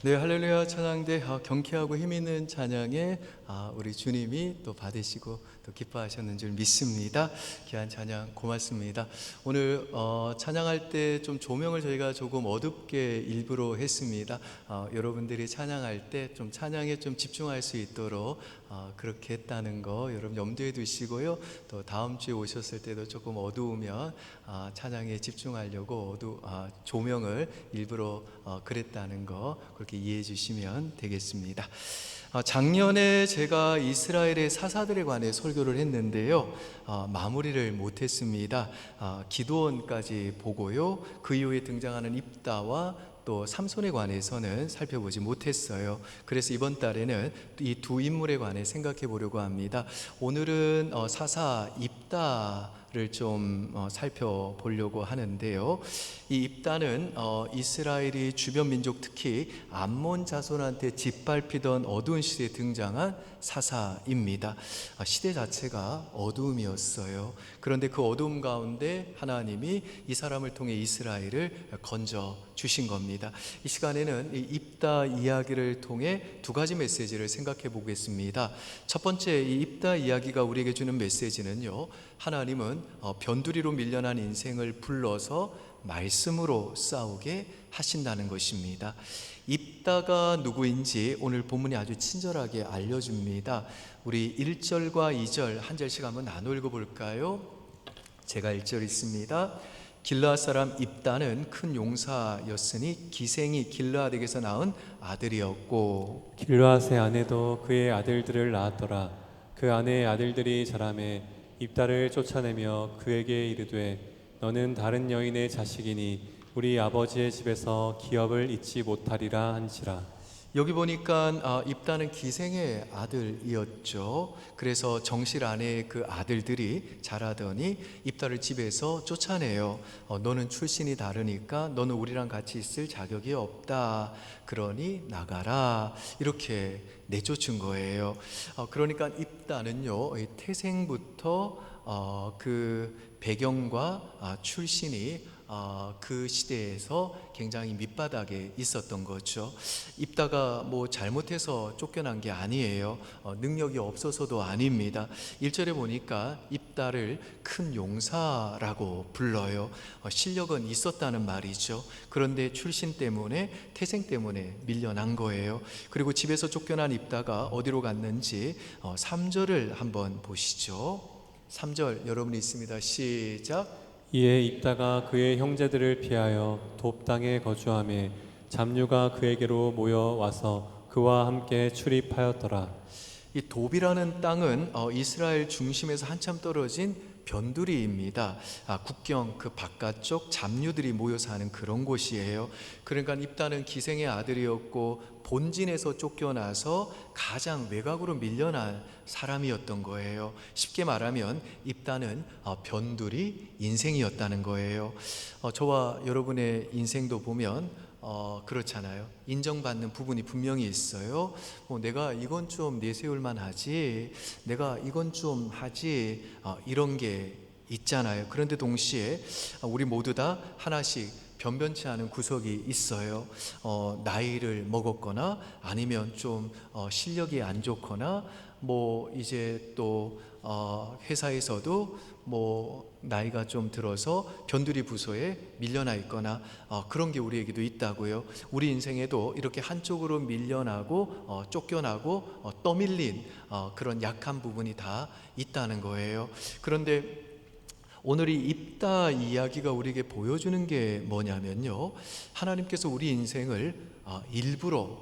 네, 할렐루야 찬양대 경쾌하고 힘있는 찬양에 우리 주님이 또 받으시고 또 기뻐하셨는 줄 믿습니다. 귀한 찬양 고맙습니다. 오늘 찬양할 때 좀 조명을 저희가 조금 어둡게 일부러 했습니다. 여러분들이 찬양할 때 좀 찬양에 좀 집중할 수 있도록 그렇게 했다는 거 여러분 염두에 두시고요. 또 다음 주에 오셨을 때도 조금 어두우면 찬양에 집중하려고 조명을 일부러 그랬다는 거 그렇게 이해해 주시면 되겠습니다. 작년에 제가 이스라엘의 사사들에 관해 설교를 했는데요, 마무리를 못했습니다. 기드온까지 보고요, 그 이후에 등장하는 입다와 또 삼손에 관해서는 살펴보지 못했어요. 그래서 이번 달에는 이 두 인물에 관해 생각해 보려고 합니다. 오늘은 사사 입다를 좀 살펴보려고 하는데요, 이 입다는 이스라엘이 주변 민족 특히 암몬 자손한테 짓밟히던 어두운 시대에 등장한 사사입니다. 시대 자체가 어두움이었어요. 그런데 그 어두움 가운데 하나님이 이 사람을 통해 이스라엘을 건져 주신 겁니다. 이 시간에는 이 입다 이야기를 통해 두 가지 메시지를 생각해 보겠습니다. 첫 번째, 이 입다 이야기가 우리에게 주는 메시지는요, 하나님은 변두리로 밀려난 인생을 불러서 말씀으로 싸우게 하신다는 것입니다. 입다가 누구인지 오늘 본문이 아주 친절하게 알려줍니다. 우리 1절과 2절 한 절씩 한번 나눠 읽어볼까요? 제가 1절 읽습니다. 길르앗 사람 입다는 큰 용사였으니 기생이 길르앗에게서 낳은 아들이었고, 길르앗의 아내도 그의 아들들을 낳았더라. 그 아내의 아들들이 자라매 입다를 쫓아내며 그에게 이르되 너는 다른 여인의 자식이니 우리 아버지의 집에서 기업을 잊지 못하리라 한지라. 여기 보니까 입다는 기생의 아들이었죠. 그래서 정실 아내의 그 아들들이 자라더니 입다를 집에서 쫓아내요. 너는 출신이 다르니까 너는 우리랑 같이 있을 자격이 없다. 그러니 나가라. 이렇게 내쫓은 거예요. 그러니까 입다는요, 태생부터 그 배경과 출신이 그 시대에서 굉장히 밑바닥에 있었던 거죠. 입다가 뭐 잘못해서 쫓겨난 게 아니에요. 능력이 없어서도 아닙니다. 1절에 보니까 입다를 큰 용사라고 불러요. 실력은 있었다는 말이죠. 그런데 출신 때문에, 태생 때문에 밀려난 거예요. 그리고 집에서 쫓겨난 입다가 어디로 갔는지 3절을 한번 보시죠. 3절 여러분이 있습니다. 시작. 이에 입다가 그의 형제들을 피하여 돕 땅에 거주하며 잡류가 그에게로 모여와서 그와 함께 출입하였더라. 이 돕이라는 땅은 이스라엘 중심에서 한참 떨어진 변두리입니다. 국경 그 바깥쪽 잡류들이 모여 사는 그런 곳이에요. 그러니까 입다는 기생의 아들이었고 본진에서 쫓겨나서 가장 외곽으로 밀려난 사람이었던 거예요. 쉽게 말하면 입다는 변두리 인생이었다는 거예요. 저와 여러분의 인생도 보면 그렇잖아요. 인정받는 부분이 분명히 있어요. 내가 이건 좀 내세울 만하지, 내가 이건 좀 하지, 이런 게 있잖아요. 그런데 동시에 우리 모두 다 하나씩 변변치 않은 구석이 있어요. 나이를 먹었거나 아니면 좀 실력이 안 좋거나 뭐 이제 또 회사에서도 뭐 나이가 좀 들어서 변두리 부서에 밀려나 있거나 그런 게 우리에게도 있다고요. 우리 인생에도 이렇게 한쪽으로 밀려나고 쫓겨나고 떠밀린 그런 약한 부분이 다 있다는 거예요. 그런데 오늘 이 입다 이야기가 우리에게 보여주는 게 뭐냐면요, 하나님께서 우리 인생을 일부러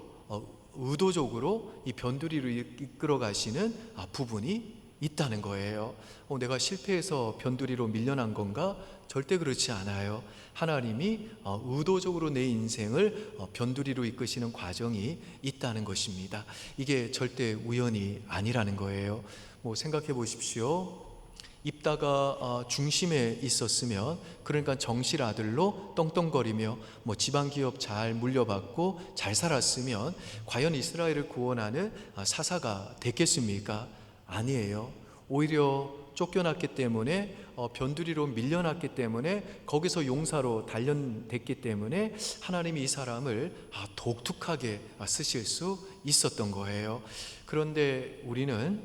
의도적으로 이 변두리로 이끌어 가시는 부분이 있다는 거예요. 내가 실패해서 변두리로 밀려난 건가? 절대 그렇지 않아요. 하나님이 의도적으로 내 인생을 변두리로 이끄시는 과정이 있다는 것입니다. 이게 절대 우연이 아니라는 거예요. 생각해 보십시오. 입다가 중심에 있었으면, 그러니까 정실 아들로 떵떵거리며 지방기업 잘 물려받고 잘 살았으면 과연 이스라엘을 구원하는 사사가 됐겠습니까? 아니에요. 오히려 쫓겨났기 때문에 변두리로 밀려났기 때문에 거기서 용사로 단련됐기 때문에 하나님이 이 사람을 독특하게 쓰실 수 있었던 거예요. 그런데 우리는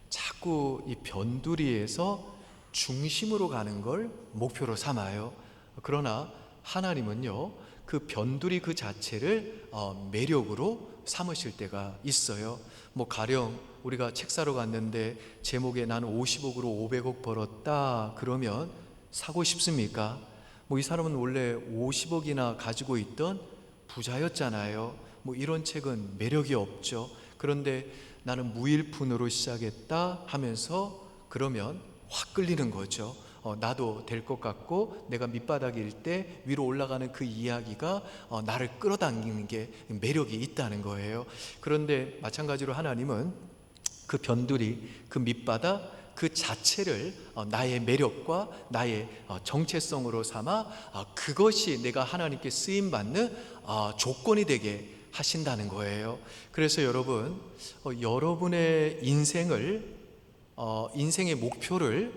자꾸 이 변두리에서 중심으로 가는 걸 목표로 삼아요. 그러나 하나님은요, 그 변두리 그 자체를 매력으로 삼으실 때가 있어요. 뭐 가령 우리가 책 사러 갔는데 제목에 나는 50억으로 500억 벌었다 그러면 사고 싶습니까? 뭐 이 사람은 원래 50억이나 가지고 있던 부자였잖아요. 뭐 이런 책은 매력이 없죠. 그런데 나는 무일푼으로 시작했다 하면서 그러면 확 끌리는 거죠. 나도 될 것 같고 내가 밑바닥일 때 위로 올라가는 그 이야기가 나를 끌어당기는 게 매력이 있다는 거예요. 그런데 마찬가지로 하나님은 그 변두리, 그 밑바닥 그 자체를 나의 매력과 나의 정체성으로 삼아 그것이 내가 하나님께 쓰임받는 조건이 되게 하신다는 거예요. 그래서 여러분, 여러분의 인생의 목표를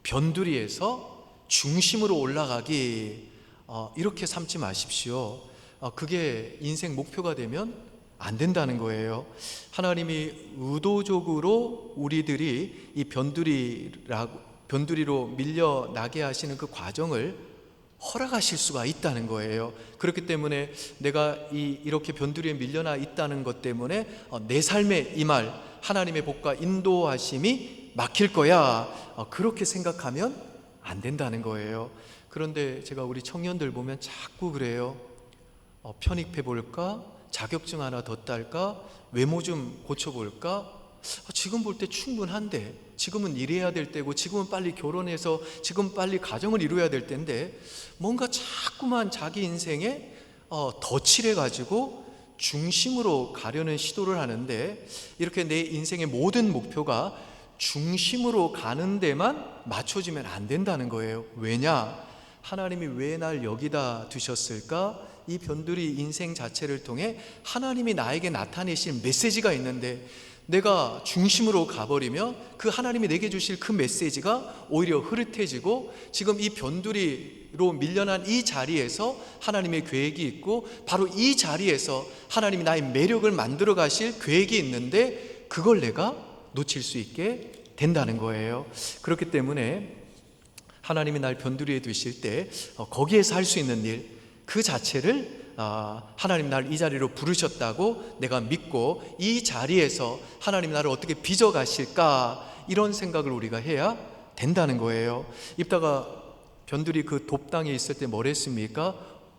변두리에서 중심으로 올라가기 이렇게 삼지 마십시오. 그게 인생 목표가 되면 안 된다는 거예요. 하나님이 의도적으로 우리들이 이 변두리로 밀려나게 하시는 그 과정을 허락하실 수가 있다는 거예요. 그렇기 때문에 내가 이렇게 변두리에 밀려나 있다는 것 때문에 내 삶에 임할 하나님의 복과 인도하심이 막힐 거야, 그렇게 생각하면 안 된다는 거예요. 그런데 제가 우리 청년들 보면 자꾸 그래요. 편입해 볼까? 자격증 하나 더 딸까? 외모 좀 고쳐볼까? 지금 볼 때 충분한데, 지금은 일해야 될 때고, 지금은 빨리 결혼해서 지금 빨리 가정을 이루어야 될 때인데 뭔가 자꾸만 자기 인생에 덧칠해 가지고 중심으로 가려는 시도를 하는데, 이렇게 내 인생의 모든 목표가 중심으로 가는 데만 맞춰지면 안 된다는 거예요. 왜냐? 하나님이 왜 날 여기다 두셨을까? 이 변두리 인생 자체를 통해 하나님이 나에게 나타내실 메시지가 있는데, 내가 중심으로 가버리면 그 하나님이 내게 주실 그 메시지가 오히려 흐릿해지고, 지금 이 변두리로 밀려난 이 자리에서 하나님의 계획이 있고, 바로 이 자리에서 하나님이 나의 매력을 만들어 가실 계획이 있는데, 그걸 내가 놓칠 수 있게 된다는 거예요. 그렇기 때문에 하나님이 날 변두리에 두실 때 거기에서 할 수 있는 일 그 자체를 하나님 날 이 자리로 부르셨다고 내가 믿고, 이 자리에서 하나님 나를 어떻게 빚어 가실까, 이런 생각을 우리가 해야 된다는 거예요. 입다가 변두리 그 돕당에 있을 때 뭘 했습니까?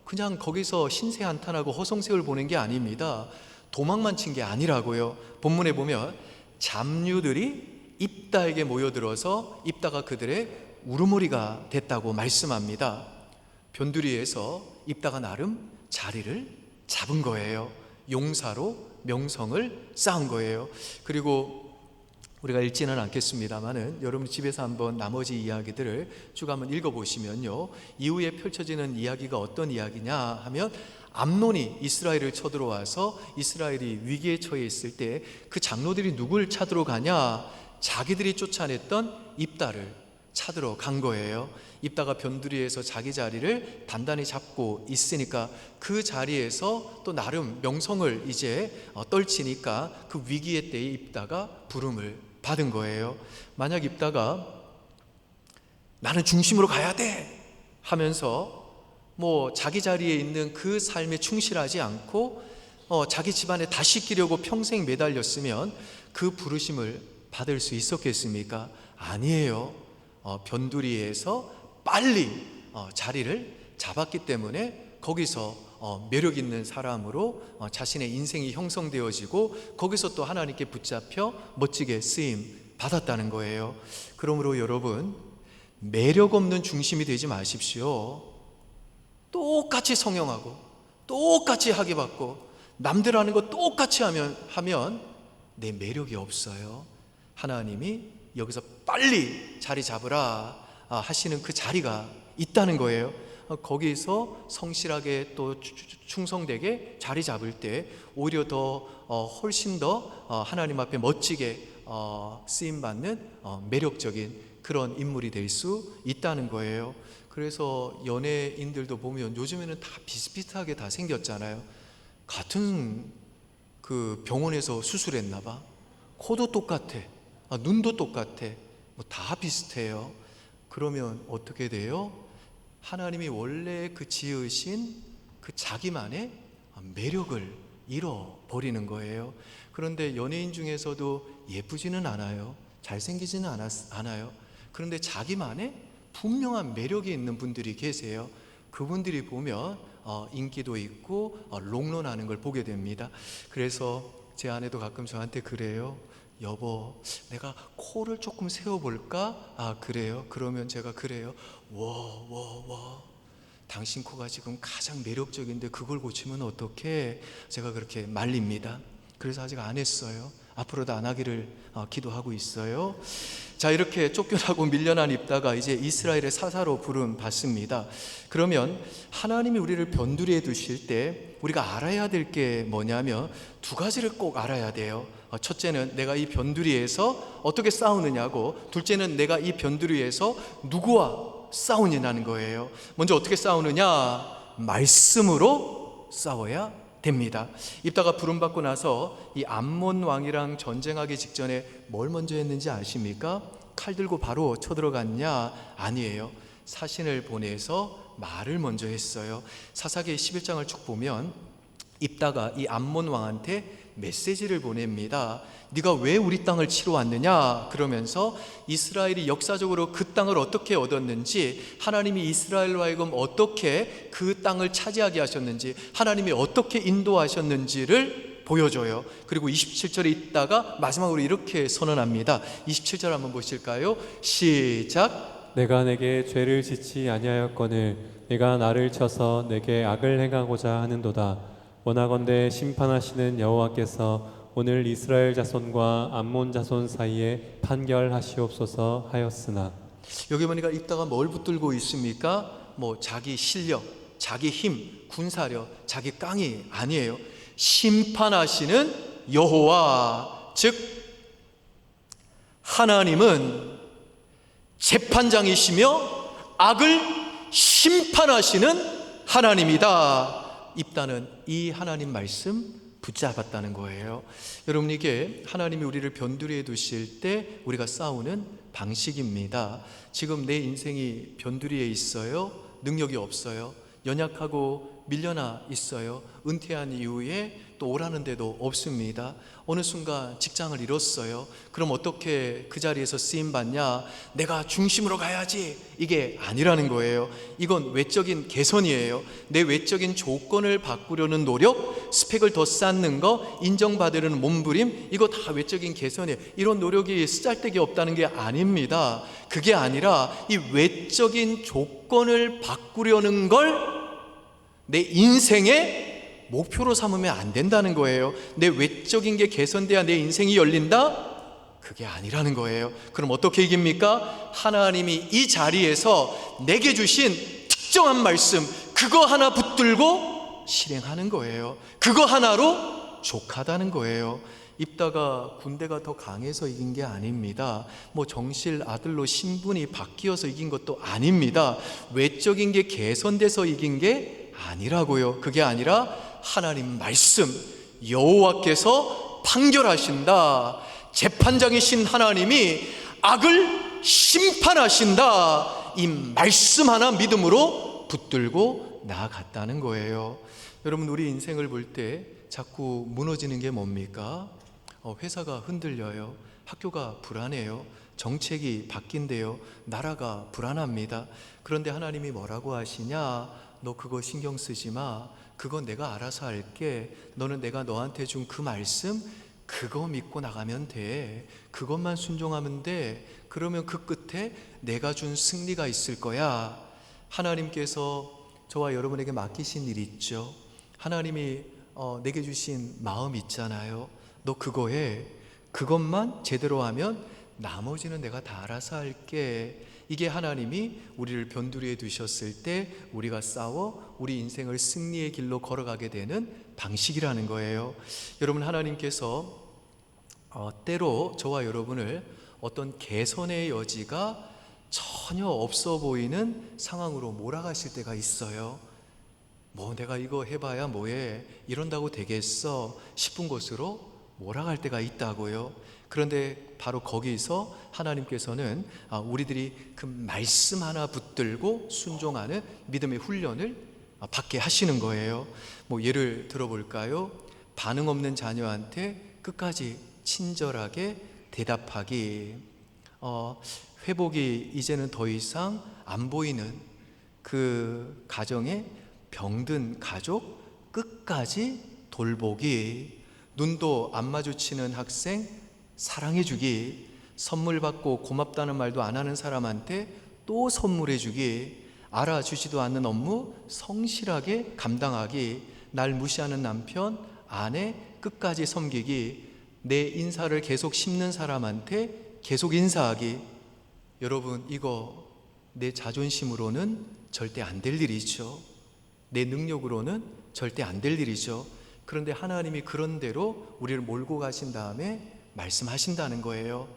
그냥 거기서 신세한탄하고 허송세월 보낸 게 아닙니다. 도망만 친 게 아니라고요. 본문에 보면 잡류들이 입다에게 모여들어서 입다가 그들의 우르모리가 됐다고 말씀합니다. 변두리에서 입다가 나름 자리를 잡은 거예요. 용사로 명성을 쌓은 거예요. 그리고 우리가 읽지는 않겠습니다만은 여러분 집에서 한번 나머지 이야기들을 쭉 한번 읽어보시면요, 이후에 펼쳐지는 이야기가 어떤 이야기냐 하면, 암논이 이스라엘을 쳐들어와서 이스라엘이 위기에 처해 있을 때 그 장로들이 누굴 찾으러 가냐? 자기들이 쫓아냈던 입다를 찾으러 간 거예요. 입다가 변두리에서 자기 자리를 단단히 잡고 있으니까 그 자리에서 또 나름 명성을 이제 떨치니까 그 위기의 때에 입다가 부름을 받은 거예요. 만약 입다가 나는 중심으로 가야 돼 하면서 뭐 자기 자리에 있는 그 삶에 충실하지 않고 자기 집안에 다시 끼려고 평생 매달렸으면 그 부르심을 받을 수 있었겠습니까? 아니에요. 변두리에서 빨리 자리를 잡았기 때문에 거기서 매력 있는 사람으로 자신의 인생이 형성되어지고, 거기서 또 하나님께 붙잡혀 멋지게 쓰임 받았다는 거예요. 그러므로 여러분, 매력 없는 중심이 되지 마십시오. 똑같이 성형하고 똑같이 학위 받고 남들 하는 거 똑같이 하면 내 매력이 없어요. 하나님이 여기서 빨리 자리 잡으라 하시는 그 자리가 있다는 거예요. 거기서 성실하게 또 충성되게 자리 잡을 때 오히려 더 훨씬 더 하나님 앞에 멋지게 쓰임받는 매력적인 그런 인물이 될 수 있다는 거예요. 그래서 연예인들도 보면 요즘에는 다 비슷비슷하게 다 생겼잖아요. 같은 그 병원에서 수술했나 봐. 코도 똑같아. 눈도 똑같아. 뭐 다 비슷해요. 그러면 어떻게 돼요? 하나님이 원래 그 지으신 그 자기만의 매력을 잃어버리는 거예요. 그런데 연예인 중에서도 예쁘지는 않아요. 잘생기지는 않아요. 그런데 자기만의 분명한 매력이 있는 분들이 계세요. 그분들이 보면 인기도 있고 롱런하는 걸 보게 됩니다. 그래서 제 아내도 가끔 저한테 그래요. 여보, 내가 코를 조금 세워볼까? 그래요? 그러면 제가 그래요. 와, 당신 코가 지금 가장 매력적인데 그걸 고치면 어떡해? 제가 그렇게 말립니다. 그래서 아직 안 했어요. 앞으로도 안 하기를 기도하고 있어요. 자, 이렇게 쫓겨나고 밀려난 입다가 이제 이스라엘의 사사로 부름 받습니다. 그러면 하나님이 우리를 변두리에 두실 때 우리가 알아야 될 게 뭐냐면 두 가지를 꼭 알아야 돼요. 첫째는 내가 이 변두리에서 어떻게 싸우느냐고, 둘째는 내가 이 변두리에서 누구와 싸우느냐는 거예요. 먼저 어떻게 싸우느냐? 말씀으로 싸워야 됩니다. 입다가 부름받고 나서 이 암몬 왕이랑 전쟁하기 직전에 뭘 먼저 했는지 아십니까? 칼 들고 바로 쳐들어갔냐? 아니에요. 사신을 보내서 말을 먼저 했어요. 사사기 11장을 쭉 보면 입다가 이 암몬 왕한테 메시지를 보냅니다. 네가 왜 우리 땅을 치러 왔느냐? 그러면서 이스라엘이 역사적으로 그 땅을 어떻게 얻었는지, 하나님이 이스라엘로 하여금 어떻게 그 땅을 차지하게 하셨는지, 하나님이 어떻게 인도하셨는지를 보여줘요. 그리고 27절에 있다가 마지막으로 이렇게 선언합니다. 27절 한번 보실까요? 시작. 내가 내게 죄를 짓지 아니하였거늘 내가 나를 쳐서 내게 악을 행하고자 하는도다. 원하건대 심판하시는 여호와께서 오늘 이스라엘 자손과 암몬 자손 사이에 판결하시옵소서 하였으나. 여기 보니까 읽다가 뭘 붙들고 있습니까? 뭐 자기 실력, 자기 힘, 군사력, 자기 깡이 아니에요. 심판하시는 여호와, 즉 하나님은 재판장이시며 악을 심판하시는 하나님이다. 입다는 이 하나님 말씀 붙잡았다는 거예요. 여러분, 이게 하나님이 우리를 변두리에 두실 때 우리가 싸우는 방식입니다. 지금 내 인생이 변두리에 있어요. 능력이 없어요. 연약하고 밀려나 있어요. 은퇴한 이후에 또 오라는 데도 없습니다. 어느 순간 직장을 잃었어요. 그럼 어떻게 그 자리에서 쓰임받냐? 내가 중심으로 가야지, 이게 아니라는 거예요. 이건 외적인 개선이에요. 내 외적인 조건을 바꾸려는 노력, 스펙을 더 쌓는 거, 인정받으려는 몸부림, 이거 다 외적인 개선이에요. 이런 노력이 쓰잘데기 없다는 게 아닙니다. 그게 아니라 이 외적인 조건을 바꾸려는 걸 내 인생의 목표로 삼으면 안 된다는 거예요. 내 외적인 게 개선돼야 내 인생이 열린다? 그게 아니라는 거예요. 그럼 어떻게 이깁니까? 하나님이 이 자리에서 내게 주신 특정한 말씀, 그거 하나 붙들고 실행하는 거예요. 그거 하나로 족하다는 거예요. 입다가 군대가 더 강해서 이긴 게 아닙니다. 뭐 정실 아들로 신분이 바뀌어서 이긴 것도 아닙니다. 외적인 게 개선돼서 이긴 게 아니라고요. 그게 아니라 하나님 말씀, 여호와께서 판결하신다. 재판장이신 하나님이 악을 심판하신다. 이 말씀 하나 믿음으로 붙들고 나아갔다는 거예요. 여러분, 우리 인생을 볼 때 자꾸 무너지는 게 뭡니까? 회사가 흔들려요. 학교가 불안해요. 정책이 바뀐대요. 나라가 불안합니다. 그런데 하나님이 뭐라고 하시냐? 너 그거 신경 쓰지 마. 그건 내가 알아서 할게. 너는 내가 너한테 준 그 말씀, 그거 믿고 나가면 돼. 그것만 순종하면 돼. 그러면 그 끝에 내가 준 승리가 있을 거야. 하나님께서 저와 여러분에게 맡기신 일 있죠. 하나님이 내게 주신 마음 있잖아요. 너 그거 해. 그것만 제대로 하면 나머지는 내가 다 알아서 할게. 이게 하나님이 우리를 변두리에 두셨을 때 우리가 싸워 우리 인생을 승리의 길로 걸어가게 되는 방식이라는 거예요. 여러분, 하나님께서 때로 저와 여러분을 어떤 개선의 여지가 전혀 없어 보이는 상황으로 몰아가실 때가 있어요. 뭐 내가 이거 해봐야 뭐해, 이런다고 되겠어 싶은 곳으로 몰아갈 때가 있다고요. 그런데 바로 거기서 하나님께서는 우리들이 그 말씀 하나 붙들고 순종하는 믿음의 훈련을 받게 하시는 거예요. 뭐 예를 들어볼까요? 반응 없는 자녀한테 끝까지 친절하게 대답하기. 회복이 이제는 더 이상 안 보이는 그 가정에 병든 가족 끝까지 돌보기. 눈도 안 마주치는 학생 사랑해주기. 선물 받고 고맙다는 말도 안 하는 사람한테 또 선물해주기. 알아주지도 않는 업무 성실하게 감당하기. 날 무시하는 남편, 아내 끝까지 섬기기. 내 인사를 계속 씹는 사람한테 계속 인사하기. 여러분, 이거 내 자존심으로는 절대 안 될 일이죠. 내 능력으로는 절대 안 될 일이죠. 그런데 하나님이 그런 대로 우리를 몰고 가신 다음에 말씀하신다는 거예요.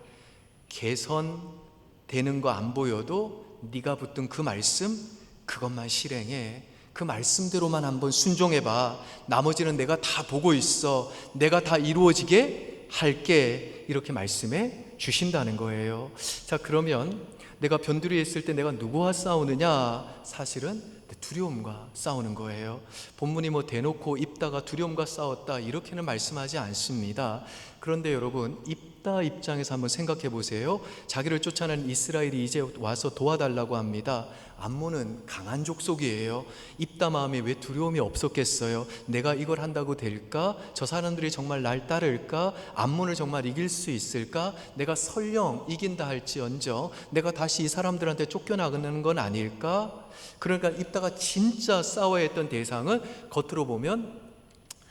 개선되는 거 안 보여도 네가 붙든 그 말씀, 그것만 실행해. 그 말씀대로만 한번 순종해봐. 나머지는 내가 다 보고 있어. 내가 다 이루어지게 할게. 이렇게 말씀해 주신다는 거예요. 자, 그러면 내가 변두리에 있을 때 내가 누구와 싸우느냐? 사실은 두려움과 싸우는 거예요. 본문이 뭐 대놓고 입다가 두려움과 싸웠다 이렇게는 말씀하지 않습니다. 그런데 여러분, 입다 입장에서 한번 생각해 보세요. 자기를 쫓아낸 이스라엘이 이제 와서 도와달라고 합니다. 암몬은 강한 족속이에요. 입다 마음에 왜 두려움이 없었겠어요? 내가 이걸 한다고 될까? 저 사람들이 정말 날 따를까? 암몬을 정말 이길 수 있을까? 내가 설령 이긴다 할지언정 내가 다시 이 사람들한테 쫓겨나가는 건 아닐까? 그러니까 입다가 진짜 싸워야 했던 대상은 겉으로 보면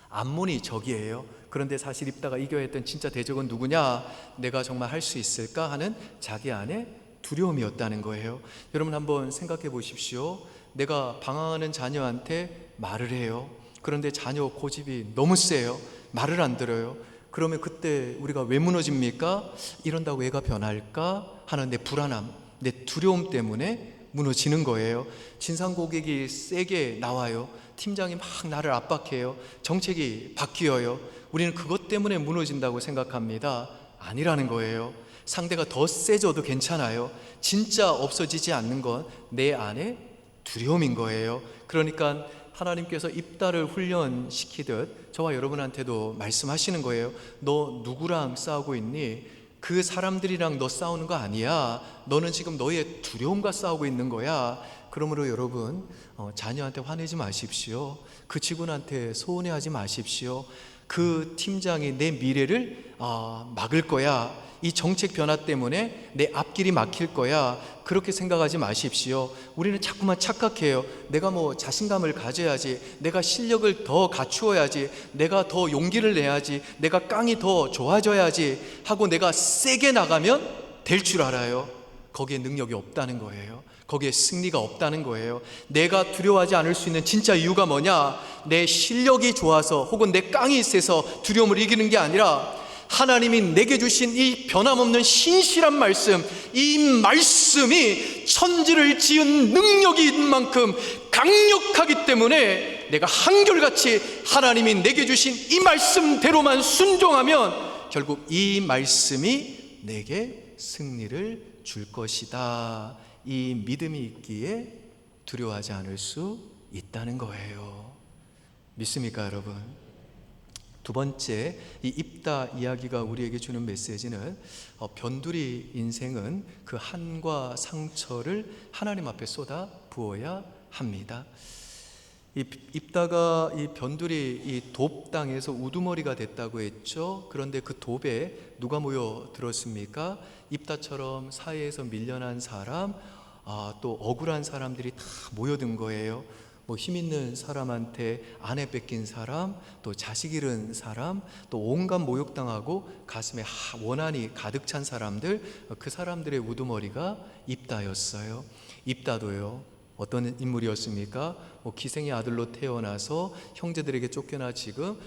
암몬이 적이에요. 그런데 사실 입다가 이겨야 했던 진짜 대적은 누구냐? 내가 정말 할 수 있을까 하는 자기 안에 두려움이었다는 거예요. 여러분 한번 생각해 보십시오. 내가 방황하는 자녀한테 말을 해요. 그런데 자녀 고집이 너무 세요. 말을 안 들어요. 그러면 그때 우리가 왜 무너집니까? 이런다고 애가 변할까 하는 내 불안함, 내 두려움 때문에 무너지는 거예요. 진상 고객이 세게 나와요. 팀장이 막 나를 압박해요. 정책이 바뀌어요. 우리는 그것 때문에 무너진다고 생각합니다. 아니라는 거예요. 상대가 더 세져도 괜찮아요. 진짜 없어지지 않는 건 내 안에 두려움인 거예요. 그러니까 하나님께서 입다를 훈련시키듯 저와 여러분한테도 말씀하시는 거예요. 너 누구랑 싸우고 있니? 그 사람들이랑 너 싸우는 거 아니야. 너는 지금 너의 두려움과 싸우고 있는 거야. 그러므로 여러분, 자녀한테 화내지 마십시오. 그 직원한테 소원해하지 마십시오. 그 팀장이 내 미래를 막을 거야. 이 정책 변화 때문에 내 앞길이 막힐 거야. 그렇게 생각하지 마십시오. 우리는 자꾸만 착각해요. 내가 뭐 자신감을 가져야지, 내가 실력을 더 갖추어야지, 내가 더 용기를 내야지, 내가 깡이 더 좋아져야지 하고 내가 세게 나가면 될 줄 알아요. 거기에 능력이 없다는 거예요. 거기에 승리가 없다는 거예요. 내가 두려워하지 않을 수 있는 진짜 이유가 뭐냐? 내 실력이 좋아서 혹은 내 깡이 세서 두려움을 이기는 게 아니라 하나님이 내게 주신 이 변함없는 신실한 말씀, 이 말씀이 천지를 지은 능력이 있는 만큼 강력하기 때문에 내가 한결같이 하나님이 내게 주신 이 말씀대로만 순종하면 결국 이 말씀이 내게 승리를 줄 것이다. 이 믿음이 있기에 두려워하지 않을 수 있다는 거예요. 믿습니까, 여러분? 두 번째, 이 입다 이야기가 우리에게 주는 메시지는 변두리 인생은 그 한과 상처를 하나님 앞에 쏟아 부어야 합니다. 이 입다가 이 변두리 이 돕 땅에서 우두머리가 됐다고 했죠. 그런데 그 돕에 누가 모여 들었습니까? 입다처럼 사회에서 밀려난 사람, 또 억울한 사람들이 다 모여든 거예요. 뭐 힘 있는 사람한테 아내 뺏긴 사람, 또 자식 잃은 사람, 또 온갖 모욕당하고 가슴에 원한이 가득 찬 사람들, 그 사람들의 우두머리가 입다였어요. 입다도요, 어떤 인물이었습니까? 뭐 기생의 아들로 태어나서 형제들에게 쫓겨나 지금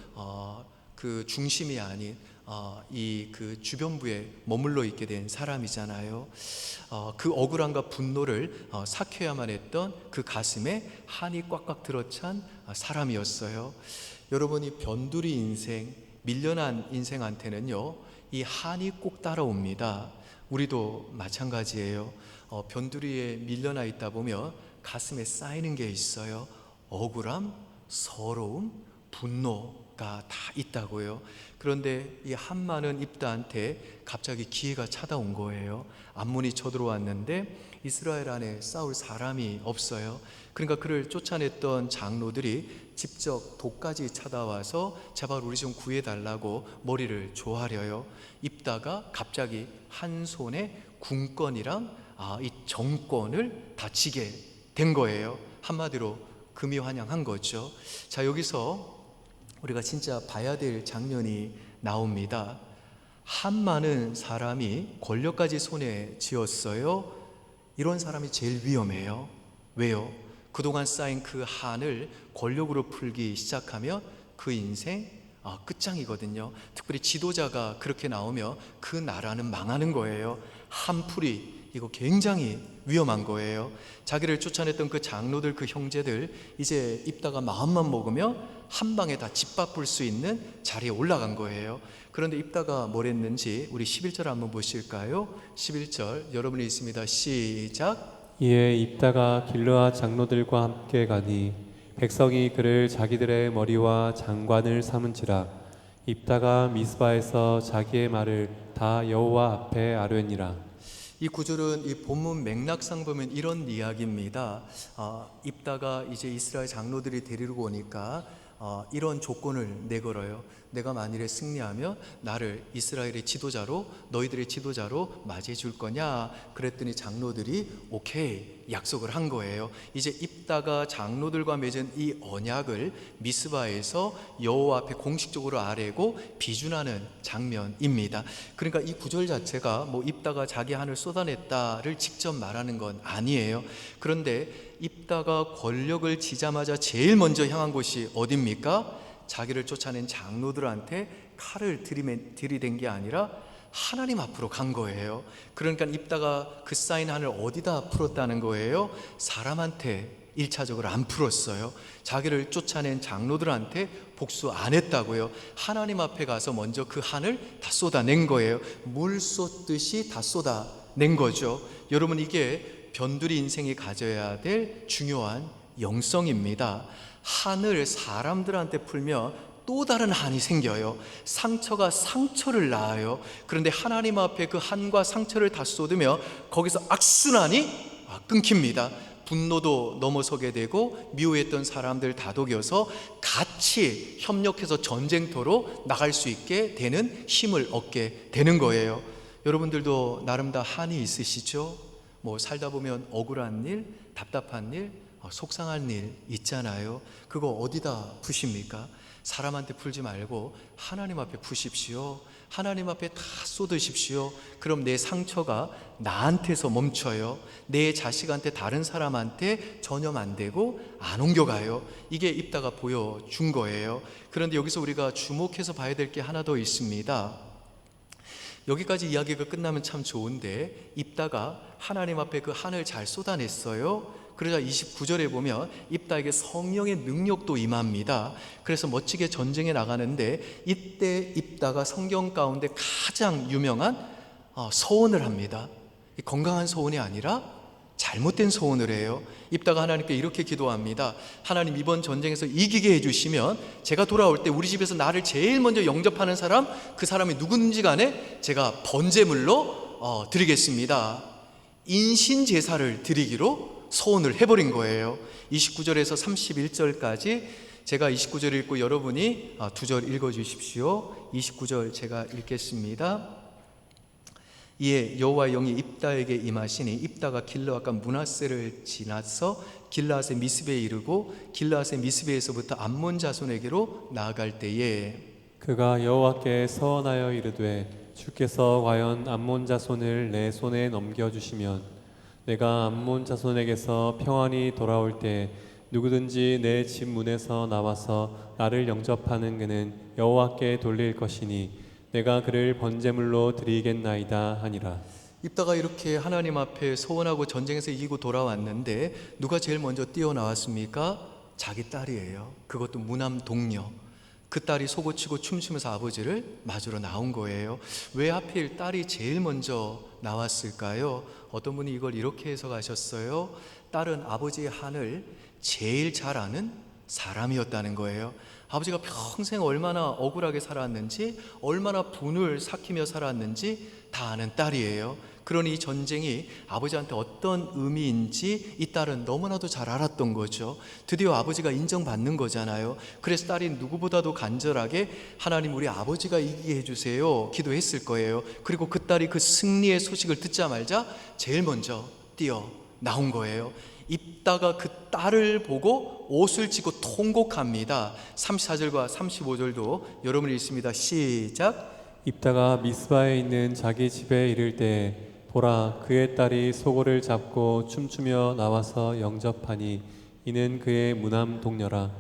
그 중심이 아닌 이 그 주변부에 머물러 있게 된 사람이잖아요. 그 억울함과 분노를 삭혀야만 했던 그 가슴에 한이 꽉꽉 들어찬 사람이었어요. 여러분이 변두리 인생, 밀려난 인생한테는요, 이 한이 꼭 따라옵니다. 우리도 마찬가지예요. 변두리에 밀려나 있다 보면 가슴에 쌓이는 게 있어요. 억울함, 서러움, 분노가 다 있다고요. 그런데 이 한많은 입다한테 갑자기 기회가 찾아온 거예요. 암몬이 쳐들어왔는데 이스라엘 안에 싸울 사람이 없어요. 그러니까 그를 쫓아냈던 장로들이 직접 독까지 찾아와서 제발 우리 좀 구해달라고 머리를 조아려요. 입다가 갑자기 한 손에 군권이랑 이 정권을 다 쥐게 된 거예요. 한마디로 금이환영한 거죠. 자, 여기서 우리가 진짜 봐야 될 장면이 나옵니다. 한 많은 사람이 권력까지 손에 쥐었어요. 이런 사람이 제일 위험해요. 왜요? 그동안 쌓인 그 한을 권력으로 풀기 시작하면 그 인생 끝장이거든요. 특별히 지도자가 그렇게 나오면 그 나라는 망하는 거예요. 한풀이 이거 굉장히 위험한 거예요. 자기를 쫓아냈던 그 장로들, 그 형제들, 이제 입다가 마음만 먹으면 한 방에 다 짓바쁠 수 있는 자리에 올라간 거예요. 그런데 입다가 뭘 했는지 우리 11절 한번 보실까요? 11절 여러분이 있습니다. 시작. 이에 입다가 길르앗 장로들과 함께 가니 백성이 그를 자기들의 머리와 장관을 삼은지라. 입다가 미스바에서 자기의 말을 다 여호와 앞에 아뢰니라. 이 구절은 이 본문 맥락상 보면 이런 이야기입니다. 입다가 이제 이스라엘 장로들이 데리러 오니까 이런 조건을 내걸어요. 내가 만일에 승리하면 나를 이스라엘의 지도자로, 너희들의 지도자로 맞이해 줄 거냐? 그랬더니 장로들이 오케이 약속을 한 거예요. 이제 입다가 장로들과 맺은 이 언약을 미스바에서 여호와 앞에 공식적으로 아뢰고 비준하는 장면입니다. 그러니까 이 구절 자체가 뭐 입다가 자기 한을 쏟아냈다를 직접 말하는 건 아니에요. 그런데 입다가 권력을 쥐자마자 제일 먼저 향한 곳이 어디입니까? 자기를 쫓아낸 장로들한테 칼을 들이댄 게 아니라 하나님 앞으로 간 거예요. 그러니까 입다가 그 쌓인 한을 어디다 풀었다는 거예요? 사람한테 1차적으로 안 풀었어요. 자기를 쫓아낸 장로들한테 복수 안 했다고요. 하나님 앞에 가서 먼저 그 한을 다 쏟아낸 거예요. 물 쏟듯이 다 쏟아낸 거죠. 여러분, 이게 변두리 인생이 가져야 될 중요한 영성입니다. 한을 사람들한테 풀면 또 다른 한이 생겨요. 상처가 상처를 낳아요. 그런데 하나님 앞에 그 한과 상처를 다 쏟으며 거기서 악순환이 끊깁니다. 분노도 넘어서게 되고 미워했던 사람들 다독여서 같이 협력해서 전쟁터로 나갈 수 있게 되는 힘을 얻게 되는 거예요. 여러분들도 나름 다 한이 있으시죠? 뭐 살다 보면 억울한 일, 답답한 일, 속상한 일 있잖아요. 그거 어디다 푸십니까? 사람한테 풀지 말고 하나님 앞에 푸십시오. 하나님 앞에 다 쏟으십시오. 그럼 내 상처가 나한테서 멈춰요. 내 자식한테, 다른 사람한테 전염 안 되고 안 옮겨가요. 이게 입다가 보여준 거예요. 그런데 여기서 우리가 주목해서 봐야 될 게 하나 더 있습니다. 여기까지 이야기가 끝나면 참 좋은데 입다가 하나님 앞에 그 한을 잘 쏟아냈어요. 그러자 29절에 보면 입다에게 성령의 능력도 임합니다. 그래서 멋지게 전쟁에 나가는데 이때 입다가 성경 가운데 가장 유명한 서원을 합니다. 건강한 서원이 아니라 잘못된 서원을 해요. 입다가 하나님께 이렇게 기도합니다. 하나님, 이번 전쟁에서 이기게 해주시면 제가 돌아올 때 우리 집에서 나를 제일 먼저 영접하는 사람, 그 사람이 누구든지 간에 제가 번제물로 드리겠습니다. 인신 제사를 드리기로 소원을 해버린 거예요. 29절에서 31절까지 제가 29절 읽고 여러분이 2절 읽어주십시오. 29절 제가 읽겠습니다. 이에 여호와의 영이 입다에게 임하시니 입다가 길르앗과 므낫세를 지나서 길르앗의 미스베에 이르고 길르앗의 미스베에서부터 암몬 자손에게로 나아갈 때에 그가 여호와께 서원하여 이르되 주께서 과연 암몬 자손을 내 손에 넘겨주시면 내가 암몬 자손에게서 평안히 돌아올 때 누구든지 내 집 문에서 나와서 나를 영접하는 그는 여호와께 돌릴 것이니 내가 그를 번제물로 드리겠나이다 하니라. 입다가 이렇게 하나님 앞에 소원하고 전쟁에서 이기고 돌아왔는데 누가 제일 먼저 뛰어나왔습니까? 자기 딸이에요. 그것도 무남 동료. 그 딸이 속옷치고 춤추면서 아버지를 맞으러 나온 거예요. 왜 하필 딸이 제일 먼저 나왔을까요? 어떤 분이 이걸 이렇게 해석하셨어요. 딸은 아버지의 한을 제일 잘 아는 사람이었다는 거예요. 아버지가 평생 얼마나 억울하게 살았는지, 얼마나 분을 삭히며 살았는지 다 아는 딸이에요. 그러니 이 전쟁이 아버지한테 어떤 의미인지 이 딸은 너무나도 잘 알았던 거죠. 드디어 아버지가 인정받는 거잖아요. 그래서 딸이 누구보다도 간절하게 하나님 우리 아버지가 이기게 해주세요 기도했을 거예요. 그리고 그 딸이 그 승리의 소식을 듣자마자 제일 먼저 뛰어 나온 거예요. 입다가 그 딸을 보고 옷을 찢고 통곡합니다. 34절과 35절도 여러분이 읽습니다. 시작. 입다가 미스바에 있는 자기 집에 이를 때 보라, 그의 딸이 소고를 잡고 춤추며 나와서 영접하니 이는 그의 무남 동료라.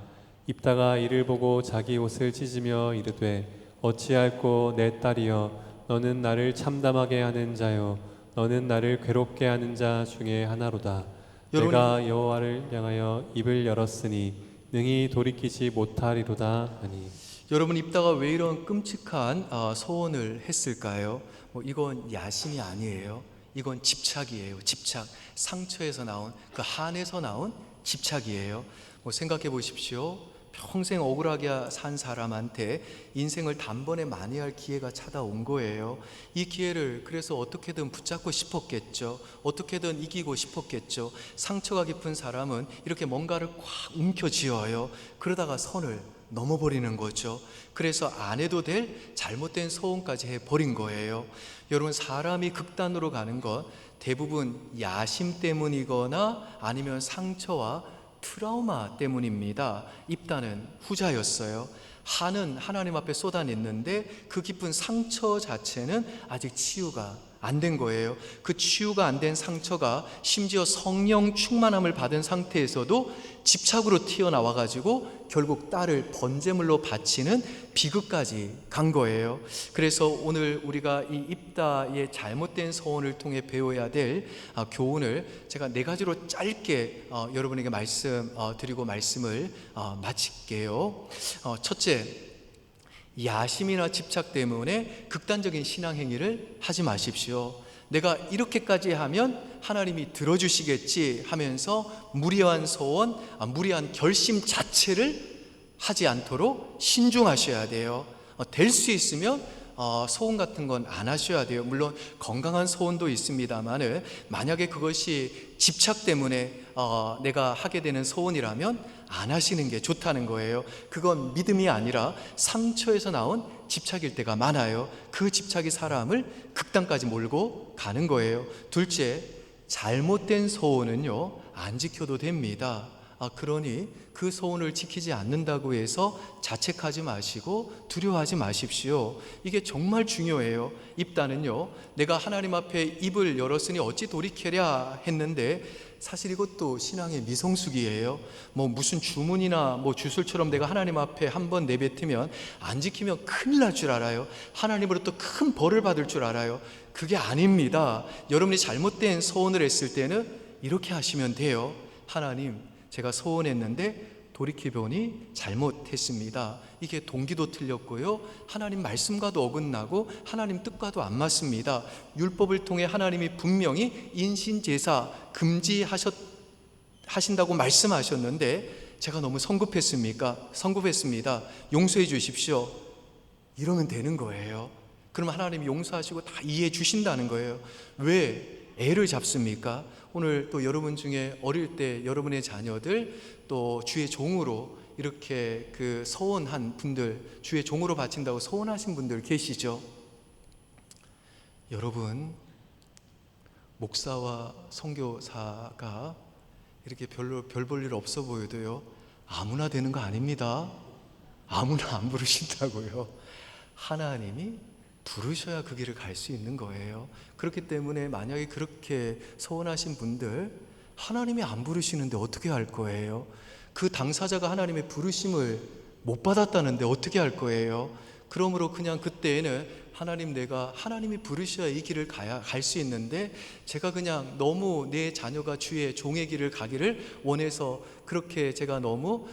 입다가 이를 보고 자기 옷을 찢으며 이르되 어찌할꼬 내 딸이여, 너는 나를 참담하게 하는 자요, 너는 나를 괴롭게 하는 자 중에 하나로다. 내가 여호와를 향하여 입을 열었으니 능히 돌이키지 못하리로다 하니. 여러분, 입다가 왜 이런 끔찍한 소원을 했을까요? 이건 야심이 아니에요. 이건 집착이에요. 집착. 상처에서 나온, 그 한에서 나온 집착이에요. 생각해 보십시오. 평생 억울하게 산 사람한테 인생을 단번에 만회할 기회가 찾아온 거예요. 이 기회를 그래서 어떻게든 붙잡고 싶었겠죠. 어떻게든 이기고 싶었겠죠. 상처가 깊은 사람은 이렇게 뭔가를 꽉 움켜쥐어요. 그러다가 선을 넘어버리는 거죠. 그래서 안 해도 될 잘못된 소원까지 해버린 거예요. 여러분, 사람이 극단으로 가는 건 대부분 야심 때문이거나 아니면 상처와 트라우마 때문입니다. 입다는 후자였어요. 한은 하나님 앞에 쏟아냈는데 그 깊은 상처 자체는 아직 치유가 안 된 거예요. 그 치유가 안 된 상처가 심지어 성령 충만함을 받은 상태에서도 집착으로 튀어나와 가지고 결국 딸을 번제물로 바치는 비극까지 간 거예요. 그래서 오늘 우리가 이 입다의 잘못된 소원을 통해 배워야 될 교훈을 제가 4가지로 짧게 여러분에게 말씀드리고 말씀을 마칠게요. 첫째, 야심이나 집착 때문에 극단적인 신앙 행위를 하지 마십시오. 내가 이렇게까지 하면 하나님이 들어주시겠지 하면서 무리한 소원, 무리한 결심 자체를 하지 않도록 신중하셔야 돼요. 될 수 있으면 소원 같은 건 안 하셔야 돼요. 물론 건강한 소원도 있습니다만 만약에 그것이 집착 때문에 내가 하게 되는 소원이라면 안 하시는 게 좋다는 거예요. 그건 믿음이 아니라 상처에서 나온 집착일 때가 많아요. 그 집착이 사람을 극단까지 몰고 가는 거예요. 둘째, 잘못된 소원은요, 안 지켜도 됩니다. 그러니 그 소원을 지키지 않는다고 해서 자책하지 마시고 두려워하지 마십시오. 이게 정말 중요해요. 입다는요, 내가 하나님 앞에 입을 열었으니 어찌 돌이켜랴 했는데 사실 이것도 신앙의 미성숙이에요. 무슨 주문이나 주술처럼 내가 하나님 앞에 한번 내뱉으면 안 지키면 큰일 날 줄 알아요. 하나님으로부터 큰 벌을 받을 줄 알아요. 그게 아닙니다. 여러분이 잘못된 소원을 했을 때는 이렇게 하시면 돼요. 하나님, 제가 소원했는데 돌이켜보니 잘못했습니다. 이게 동기도 틀렸고요, 하나님 말씀과도 어긋나고 하나님 뜻과도 안 맞습니다. 율법을 통해 하나님이 분명히 인신제사 금지하신다고 말씀하셨는데 제가 너무 성급했습니다. 용서해 주십시오. 이러면 되는 거예요. 그럼 하나님이 용서하시고 다 이해해 주신다는 거예요. 왜 애를 잡습니까? 오늘 또 여러분 중에 어릴 때 여러분의 자녀들 또 주의 종으로 이렇게 그 소원한 분들, 주의 종으로 바친다고 소원하신 분들 계시죠? 여러분, 목사와 선교사가 이렇게 별로 별 볼 일 없어 보여도요, 아무나 되는 거 아닙니다. 아무나 안 부르신다고요. 하나님이 부르셔야 그 길을 갈 수 있는 거예요. 그렇기 때문에 만약에 그렇게 소원하신 분들, 하나님이 안 부르시는데 어떻게 할 거예요? 그 당사자가 하나님의 부르심을 못 받았다는데 어떻게 할 거예요? 그러므로 그냥 그때에는 하나님, 내가 하나님이 부르셔야 이 길을 갈 수 있는데 제가 그냥 너무 내 자녀가 주의 종의 길을 가기를 원해서 그렇게 제가 너무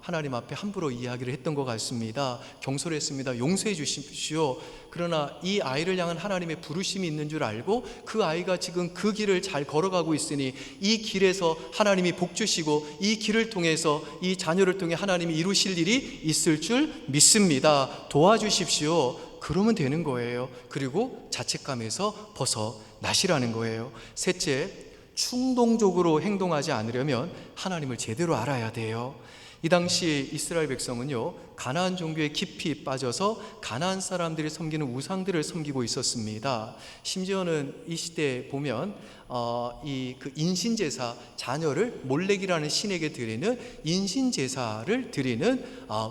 하나님 앞에 함부로 이야기를 했던 것 같습니다. 경솔했습니다. 용서해 주십시오. 그러나 이 아이를 향한 하나님의 부르심이 있는 줄 알고 그 아이가 지금 그 길을 잘 걸어가고 있으니 이 길에서 하나님이 복 주시고 이 길을 통해서 이 자녀를 통해 하나님이 이루실 일이 있을 줄 믿습니다. 도와주십시오. 그러면 되는 거예요. 그리고 자책감에서 벗어나시라는 거예요. 셋째, 충동적으로 행동하지 않으려면 하나님을 제대로 알아야 돼요. 이 당시 이스라엘 백성은요, 가나안 종교에 깊이 빠져서 가나안 사람들이 섬기는 우상들을 섬기고 있었습니다. 심지어는 이 시대에 보면 그 인신제사, 자녀를 몰렉이라는 신에게 드리는 인신제사를 드리는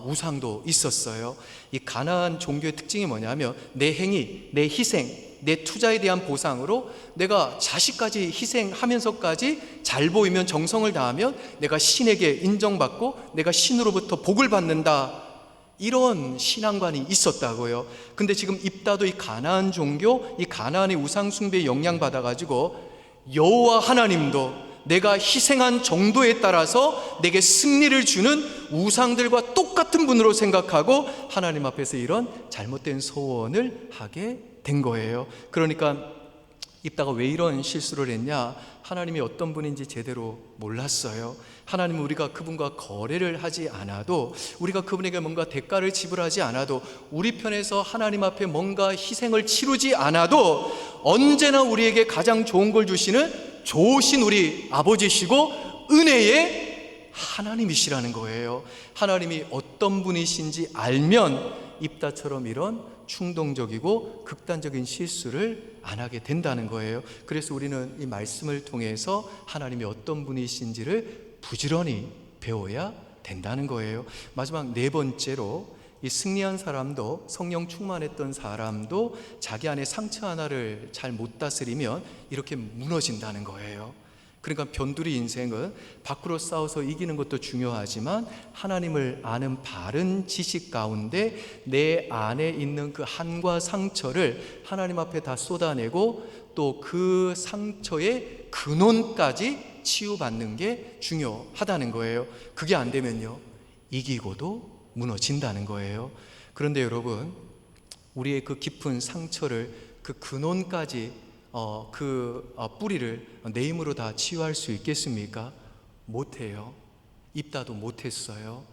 우상도 있었어요. 이 가나안 종교의 특징이 뭐냐면 내 행위, 내 희생, 내 투자에 대한 보상으로 내가 자식까지 희생하면서까지 잘 보이면, 정성을 다하면 내가 신에게 인정받고 내가 신으로부터 복을 받는다, 이런 신앙관이 있었다고요. 근데 지금 입다도 이 가나안 종교, 이 가나안의 우상 숭배에 영향받아 가지고 여호와 하나님도 내가 희생한 정도에 따라서 내게 승리를 주는 우상들과 똑같은 분으로 생각하고 하나님 앞에서 이런 잘못된 소원을 하게 된 거예요. 그러니까 입다가 왜 이런 실수를 했냐? 하나님이 어떤 분인지 제대로 몰랐어요. 하나님은 우리가 그분과 거래를 하지 않아도, 우리가 그분에게 뭔가 대가를 지불하지 않아도, 우리 편에서 하나님 앞에 뭔가 희생을 치르지 않아도 언제나 우리에게 가장 좋은 걸 주시는 좋으신 우리 아버지시고 은혜의 하나님이시라는 거예요. 하나님이 어떤 분이신지 알면 입다처럼 이런 충동적이고 극단적인 실수를 안 하게 된다는 거예요. 그래서 우리는 이 말씀을 통해서 하나님이 어떤 분이신지를 부지런히 배워야 된다는 거예요. 마지막 네 번째로, 이 승리한 사람도, 성령 충만했던 사람도 자기 안에 상처 하나를 잘 못 다스리면 이렇게 무너진다는 거예요. 그러니까 변두리 인생은 밖으로 싸워서 이기는 것도 중요하지만 하나님을 아는 바른 지식 가운데 내 안에 있는 그 한과 상처를 하나님 앞에 다 쏟아내고 또 그 상처의 근원까지 치유받는 게 중요하다는 거예요. 그게 안 되면요, 이기고도 무너진다는 거예요. 그런데 여러분, 우리의 그 깊은 상처를, 그 근원까지 뿌리를 내 힘으로 다 치유할 수 있겠습니까? 못해요. 입다도 못했어요.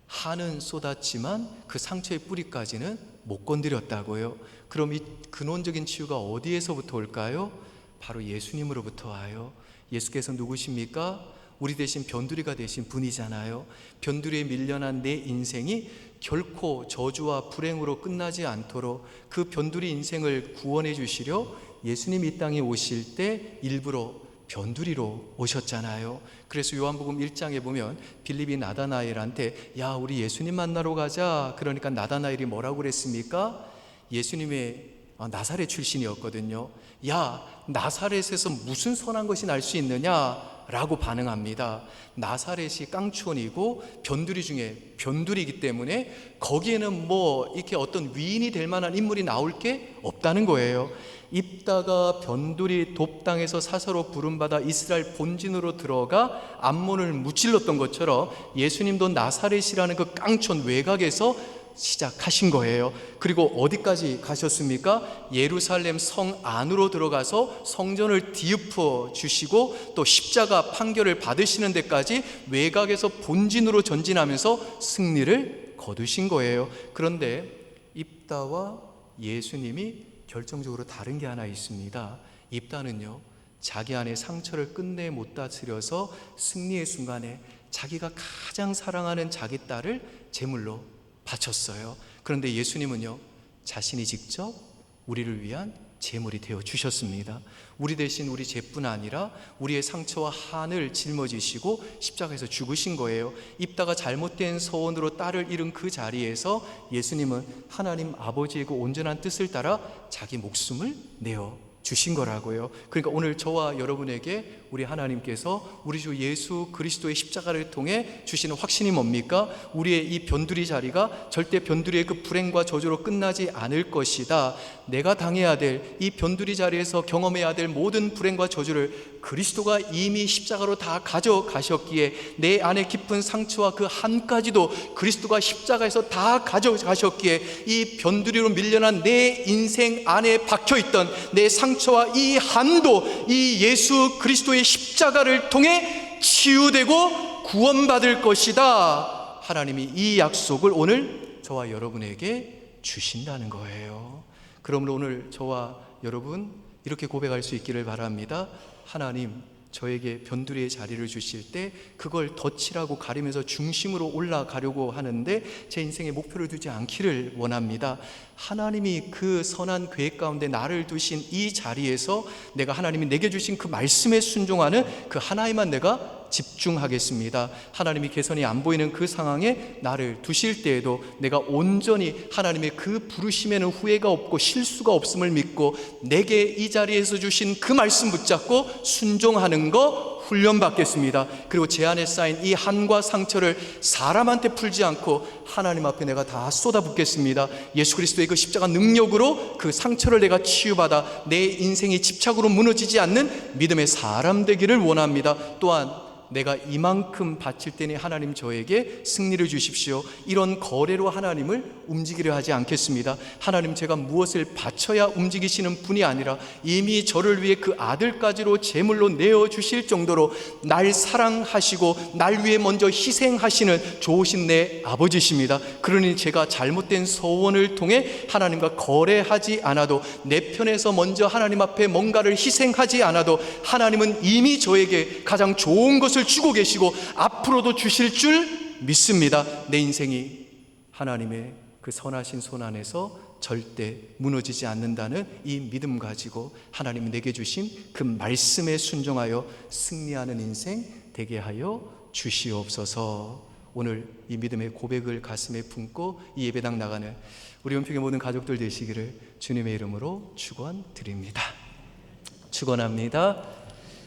한은 쏟았지만 그 상처의 뿌리까지는 못 건드렸다고요. 그럼 이 근원적인 치유가 어디에서부터 올까요? 바로 예수님으로부터 와요. 예수께서 누구십니까? 우리 대신 변두리가 되신 분이잖아요. 변두리에 밀려난 내 인생이 결코 저주와 불행으로 끝나지 않도록 그 변두리 인생을 구원해 주시려 예수님이 이 땅에 오실 때 일부러 변두리로 오셨잖아요. 그래서 요한복음 1장에 보면 빌립이 나다나엘한테 야, 우리 예수님 만나러 가자. 그러니까 나다나엘이 뭐라고 그랬습니까? 예수님의 나사렛 출신이었거든요. 야, 나사렛에서 무슨 선한 것이 날 수 있느냐? 라고 반응합니다. 나사렛이 깡촌이고 변두리 중에 변두리이기 때문에 거기에는 뭐 이렇게 어떤 위인이 될 만한 인물이 나올 게 없다는 거예요. 입다가 변두리 돕당에서 사사로 부름받아 이스라엘 본진으로 들어가 암몬을 무찔렀던 것처럼 예수님도 나사렛이라는 그 깡촌 외곽에서 시작하신 거예요. 그리고 어디까지 가셨습니까? 예루살렘 성 안으로 들어가서 성전을 뒤엎어 주시고 또 십자가 판결을 받으시는 데까지 외곽에서 본진으로 전진하면서 승리를 거두신 거예요. 그런데 입다와 예수님이 결정적으로 다른 게 하나 있습니다. 입다는요, 자기 안에 상처를 끝내 못 다스려서 승리의 순간에 자기가 가장 사랑하는 자기 딸을 제물로 바쳤어요. 그런데 예수님은요, 자신이 직접 우리를 위한 제물이 되어 주셨습니다. 우리 대신 우리 죄뿐 아니라 우리의 상처와 한을 짊어지시고 십자가에서 죽으신 거예요. 입다가 잘못된 서원으로 딸을 잃은 그 자리에서 예수님은 하나님 아버지의 그 온전한 뜻을 따라 자기 목숨을 내어 주신 거라고요. 그러니까 오늘 저와 여러분에게 우리 하나님께서 우리 주 예수 그리스도의 십자가를 통해 주시는 확신이 뭡니까? 우리의 이 변두리 자리가 절대 변두리의 그 불행과 저주로 끝나지 않을 것이다. 내가 당해야 될 이 변두리 자리에서 경험해야 될 모든 불행과 저주를 그리스도가 이미 십자가로 다 가져가셨기에 내 안에 깊은 상처와 그 한까지도 그리스도가 십자가에서 다 가져가셨기에 이 변두리로 밀려난 내 인생 안에 박혀있던 내 상처와 이 한도 이 예수 그리스도의 십자가를 통해 치유되고 구원받을 것이다. 하나님이 이 약속을 오늘 저와 여러분에게 주신다는 거예요. 그러므로 오늘 저와 여러분 이렇게 고백할 수 있기를 바랍니다. 하나님, 저에게 변두리의 자리를 주실 때 그걸 덫이라고 가리면서 중심으로 올라가려고 하는데 제 인생에 목표를 두지 않기를 원합니다. 하나님이 그 선한 계획 가운데 나를 두신 이 자리에서 내가 하나님이 내게 주신 그 말씀에 순종하는 그 하나에만 내가 집중하겠습니다. 하나님이 개선이 안 보이는 그 상황에 나를 두실 때에도 내가 온전히 하나님의 그 부르심에는 후회가 없고 실수가 없음을 믿고 내게 이 자리에서 주신 그 말씀 붙잡고 순종하는 거 훈련받겠습니다. 그리고 제 안에 쌓인 이 한과 상처를 사람한테 풀지 않고 하나님 앞에 내가 다 쏟아붓겠습니다. 예수 그리스도의 그 십자가 능력으로 그 상처를 내가 치유받아 내 인생이 집착으로 무너지지 않는 믿음의 사람 되기를 원합니다. 또한 내가 이만큼 바칠 때니 하나님 저에게 승리를 주십시오. 이런 거래로 하나님을 움직이려 하지 않겠습니다. 하나님, 제가 무엇을 바쳐야 움직이시는 분이 아니라 이미 저를 위해 그 아들까지로 제물로 내어주실 정도로 날 사랑하시고 날 위해 먼저 희생하시는 좋으신 내 아버지십니다. 그러니 제가 잘못된 소원을 통해 하나님과 거래하지 않아도 내 편에서 먼저 하나님 앞에 뭔가를 희생하지 않아도 하나님은 이미 저에게 가장 좋은 것을 주고 계시고 앞으로도 주실 줄 믿습니다. 내 인생이 하나님의 그 선하신 손 안에서 절대 무너지지 않는다는 이 믿음 가지고 하나님이 내게 주신 그 말씀에 순종하여 승리하는 인생 되게 하여 주시옵소서. 오늘 이 믿음의 고백을 가슴에 품고 이 예배당 나가는 우리 연평의 모든 가족들 되시기를 주님의 이름으로 축원드립니다. 축원합니다.